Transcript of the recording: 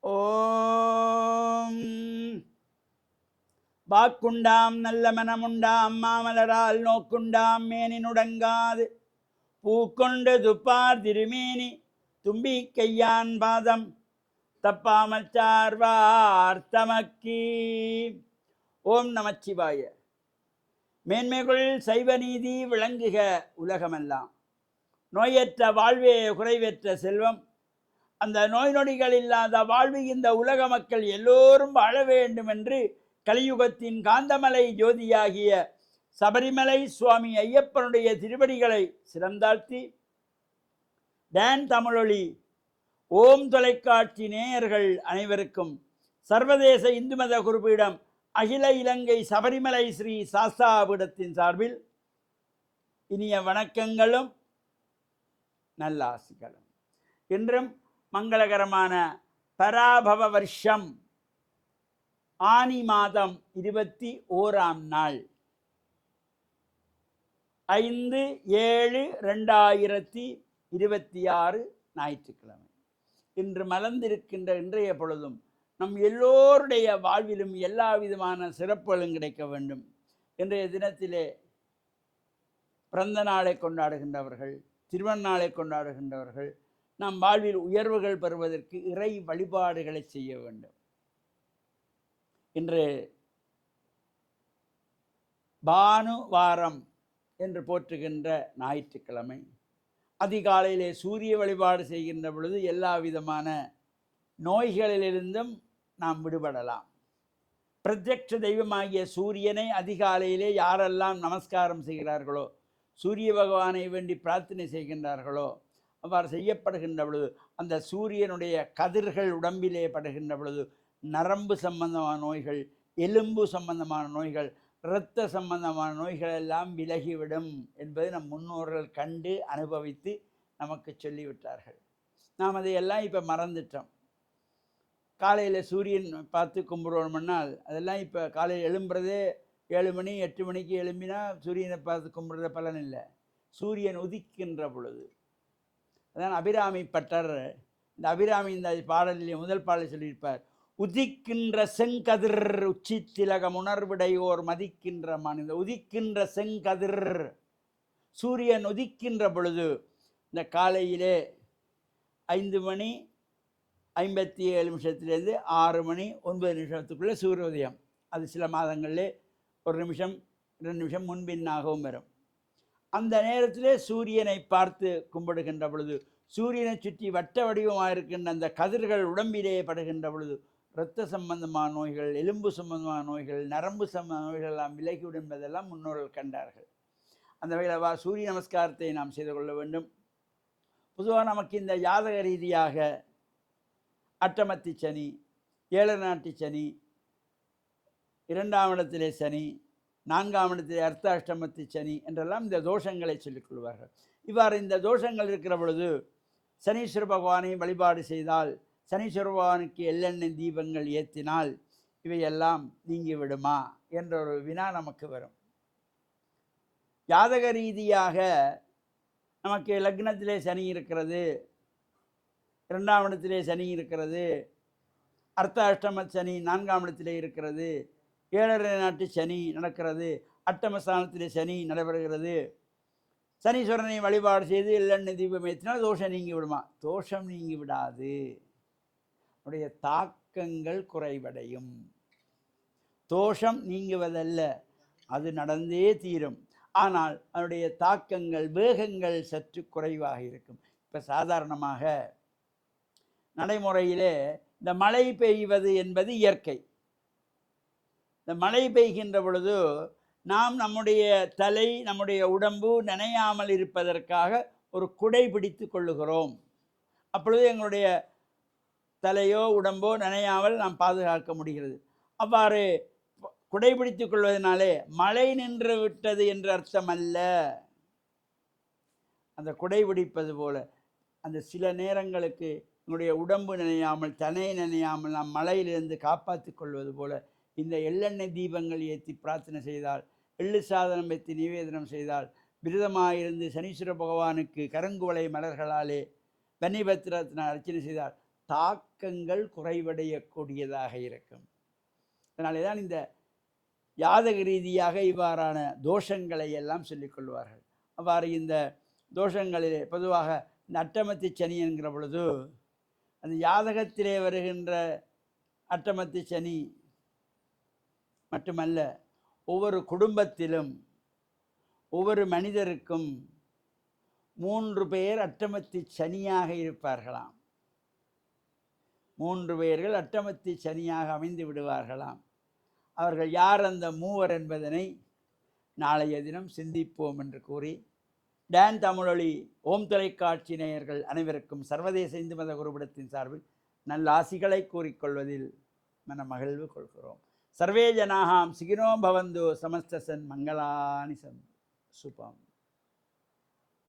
ஓம் வாக்குண்டாம் நல்ல மனமுண்டாம் மாமலரால் நோக்குண்டாம் மேனினுடங்காது பூக்கொண்டு துப்பார் திருமேனி தும்பி கையான் பாதம் தப்பாமல் சார்வார் தமக்கி. ஓம் நமச்சிவாய. மேன்மைகள் சைவ நீதி விளங்குக உலகமெல்லாம். நோயற்ற வாழ்வே குறைவற்ற செல்வம். அந்த நோய் நொடிகள் இல்லாத வாழ்வு இந்த உலக மக்கள் எல்லோரும் வாழ வேண்டும் என்று கலியுகத்தின் காந்தமலை ஜோதியாகிய சபரிமலை சுவாமி ஐயப்பனுடைய திருவடிகளை சிறந்தாழ்த்தி டான் தமிழொலி ஓம் தொலைக்காட்சி நேயர்கள் அனைவருக்கும் சர்வதேச இந்து மத குருபீடம் அகில இலங்கை சபரிமலை ஸ்ரீ சாஸ்தாபீடத்தின் சார்பில் இனிய வணக்கங்களும் நல்லாசிகளும். இன்றும் மங்களகரமான பராபவ வருஷம் ஆனி மாதம் 21ஆம் நாள் 5/7/2026 ஞாயிற்றுக்கிழமை. இன்று மலர்ந்திருக்கின்ற இன்றைய பொழுதும் நம் எல்லோருடைய வாழ்விலும் எல்லா விதமான சிறப்புகளும் கிடைக்க வேண்டும். இன்றைய தினத்திலே பிறந்த நாளை கொண்டாடுகின்றவர்கள், திருவண்ணாளை கொண்டாடுகின்றவர்கள் நம் வாழ்வில் உயர்வுகள் பெறுவதற்கு இறை வழிபாடுகளை செய்ய வேண்டும். இன்று பானுவாரம் என்று போற்றுகின்ற ஞாயிற்றுக்கிழமை. அதிகாலையிலே சூரிய வழிபாடு செய்கின்ற பொழுது எல்லா விதமான நோய்களிலிருந்தும் நாம் விடுபடலாம். பிரத்யட்ச தெய்வமாகிய சூரியனை அதிகாலையிலே யாரெல்லாம் நமஸ்காரம் செய்கிறார்களோ, சூரிய பகவானை வேண்டி பிரார்த்தனை செய்கின்றார்களோ, அவ்வாறு செய்யப்படுகின்ற பொழுது அந்த சூரியனுடைய கதிர்கள் உடம்பிலே படுகின்ற பொழுது நரம்பு சம்பந்தமான நோய்கள், எலும்பு சம்பந்தமான நோய்கள், இரத்த சம்பந்தமான நோய்கள் எல்லாம் விலகிவிடும் என்பதை நம் முன்னோர்கள் கண்டு அனுபவித்து நமக்கு சொல்லிவிட்டார்கள். நாம் அதையெல்லாம் இப்போ மறந்துட்டோம். காலையில் சூரியன் பார்த்து கும்பிடுவோம்னால் அதெல்லாம் இப்போ காலையில் எழும்புறதே 7 மணி 8 மணிக்கு எழும்பினா சூரியனை பார்த்து கும்பிடுற பலன் இல்லை. சூரியன் உதிக்கின்ற பொழுது அதான் அபிராமி பட்டர் இந்த அபிராமி இந்த பாடலிலே முதல் பாடலில் சொல்லியிருப்பார். உதிக்கின்ற செங்கதிர் உச்சி திலகம் உணர்விடையோர் மதிக்கின்ற இந்த உதிக்கின்ற செங்கதிர் சூரியன் உதிக்கின்ற பொழுது இந்த காலையிலே 5 மணி 57 நிமிஷத்துலேருந்து 6 மணி 9 நிமிஷத்துக்குள்ளே சூரியோதயம். அது சில மாதங்களிலே 1 நிமிஷம் 2 நிமிஷம் முன்பின்னாகவும் வரும். அந்த நேரத்திலே சூரியனை பார்த்து கும்பிடுகின்ற பொழுது சூரியனை சுற்றி வட்ட வடிவமாக இருக்கின்ற அந்த கதிர்கள் உடம்பிலே படுகின்ற பொழுது இரத்த சம்பந்தமான நோய்கள், எலும்பு சம்பந்தமான நோய்கள், நரம்பு சம்பந்த நோய்கள் எல்லாம் விலகிவிடும் என்பதெல்லாம் முன்னோர்கள் கண்டார்கள். அந்த வகையில் சூரிய நமஸ்காரத்தை நாம் செய்து கொள்ள வேண்டும். பொதுவாக நமக்கு இந்த ஜாதக ரீதியாக அட்டமத்தி சனி, 7 நாட்டு சனி, 2ஆம் இடத்திலே சனி, 4ஆம் இடத்திலே அர்த்தாஷ்டமத்தி சனி என்றெல்லாம் இந்த தோஷங்களை சொல்லிக் கொள்வார்கள். இவ்வாறு இந்த தோஷங்கள் இருக்கிற பொழுது சனீஸ்வர பகவானை வழிபாடு செய்தால், சனீஸ்வர பகவானுக்கு எள்ளெண்ணெய் தீபங்கள் ஏற்றினால் இவையெல்லாம் நீங்கிவிடுமா என்ற ஒரு வினா நமக்கு வரும். ஜாதக ரீதியாக நமக்கு லக்னத்திலே சனி இருக்கிறது, 2ஆம் இடத்திலே சனி இருக்கிறது, அர்த்தாஷ்டம சனி 4ஆம் இடத்திலே இருக்கிறது, 7 நாட்டு சனி நடக்கிறது, அட்டமஸ்தானத்திலே சனி நடைபெறுகிறது, சனீஸ்வரனை வழிபாடு செய்து எள்ளெண்ணெய் தீபம் ஏற்றினால் தோஷம் நீங்கி விடுமா? தோஷம் நீங்கி விடாது. உடைய தாக்கங்கள் குறைவடையும். தோஷம் நீங்குவதல்ல, அது நடந்தே தீரும். ஆனால் அதனுடைய தாக்கங்கள், வேகங்கள் சற்று குறைவாக இருக்கும். இப்போ சாதாரணமாக நடைமுறையிலே இந்த மழை பெய்வது என்பது இயற்கை. இந்த மழை பெய்கின்ற பொழுது நாம் நம்முடைய தலை, நம்முடைய உடம்பு நனையாமல் இருப்பதற்காக ஒரு குடை பிடித்து கொள்ளுகிறோம். அப்பொழுது எங்களுடைய தலையோ உடம்போ நனையாமல் நாம் பாதுகாக்க முடிகிறது. அவ்வாறு குடை பிடித்து கொள்வதனாலே மழை நின்று விட்டது என்று அர்த்தம் அல்ல. அந்த குடை பிடிப்பது போல அந்த சில நேரங்களுக்கு எங்களுடைய உடம்பு நனையாமல், தலை நனையாமல் நாம் மழையிலிருந்து காப்பாற்றி கொள்வது போல இந்த எள்ளெண்ணெய் தீபங்கள் ஏற்றி பிரார்த்தனை செய்தால், எள்ளு சாதனம் வைத்து நிவேதனம் செய்தால், விரதமாயிருந்து சனீஸ்வர பகவானுக்கு கருங்குவளை மலர்களாலே பன்னிபத்திரத்தினால் அர்ச்சனை செய்தால் தாக்கங்கள் குறைவடையக்கூடியதாக இருக்கும். அதனாலே தான் இந்த ஜாதக ரீதியாக இவ்வாறான தோஷங்களை எல்லாம் சொல்லிக்கொள்வார்கள். அவ்வாறு இந்த தோஷங்களிலே பொதுவாக இந்த அட்டமத்தி சனி என்கிற பொழுது அந்த ஜாதகத்திலே வருகின்ற அட்டமத்தி சனி மட்டுமல்ல, ஒவ்வொரு குடும்பத்திலும் ஒவ்வொரு மனிதருக்கும் 3 பேர் அட்டமத்தி சனியாக இருப்பார்களாம். 3 பேர்கள் அட்டமத்தி சனியாக அமைந்து விடுவார்களாம். அவர்கள் யார் அந்த மூவர் என்பதனை நாளைய தினம் சிந்திப்போம் என்று கூறி, டான் தமிழொலி ஓம் தொலைக்காட்சி நேயர்கள் அனைவருக்கும் சர்வதேச இந்து மத குருபடத்தின் சார்பில் நல்ல ஆசிகளை கூறிக்கொள்வதில் மன மகிழ்வு கொள்கிறோம். சர்வே ஜனாகாம் சுகினோ பவந்தோ சமஸ்த சன் மங்களானி சன் சுபம்.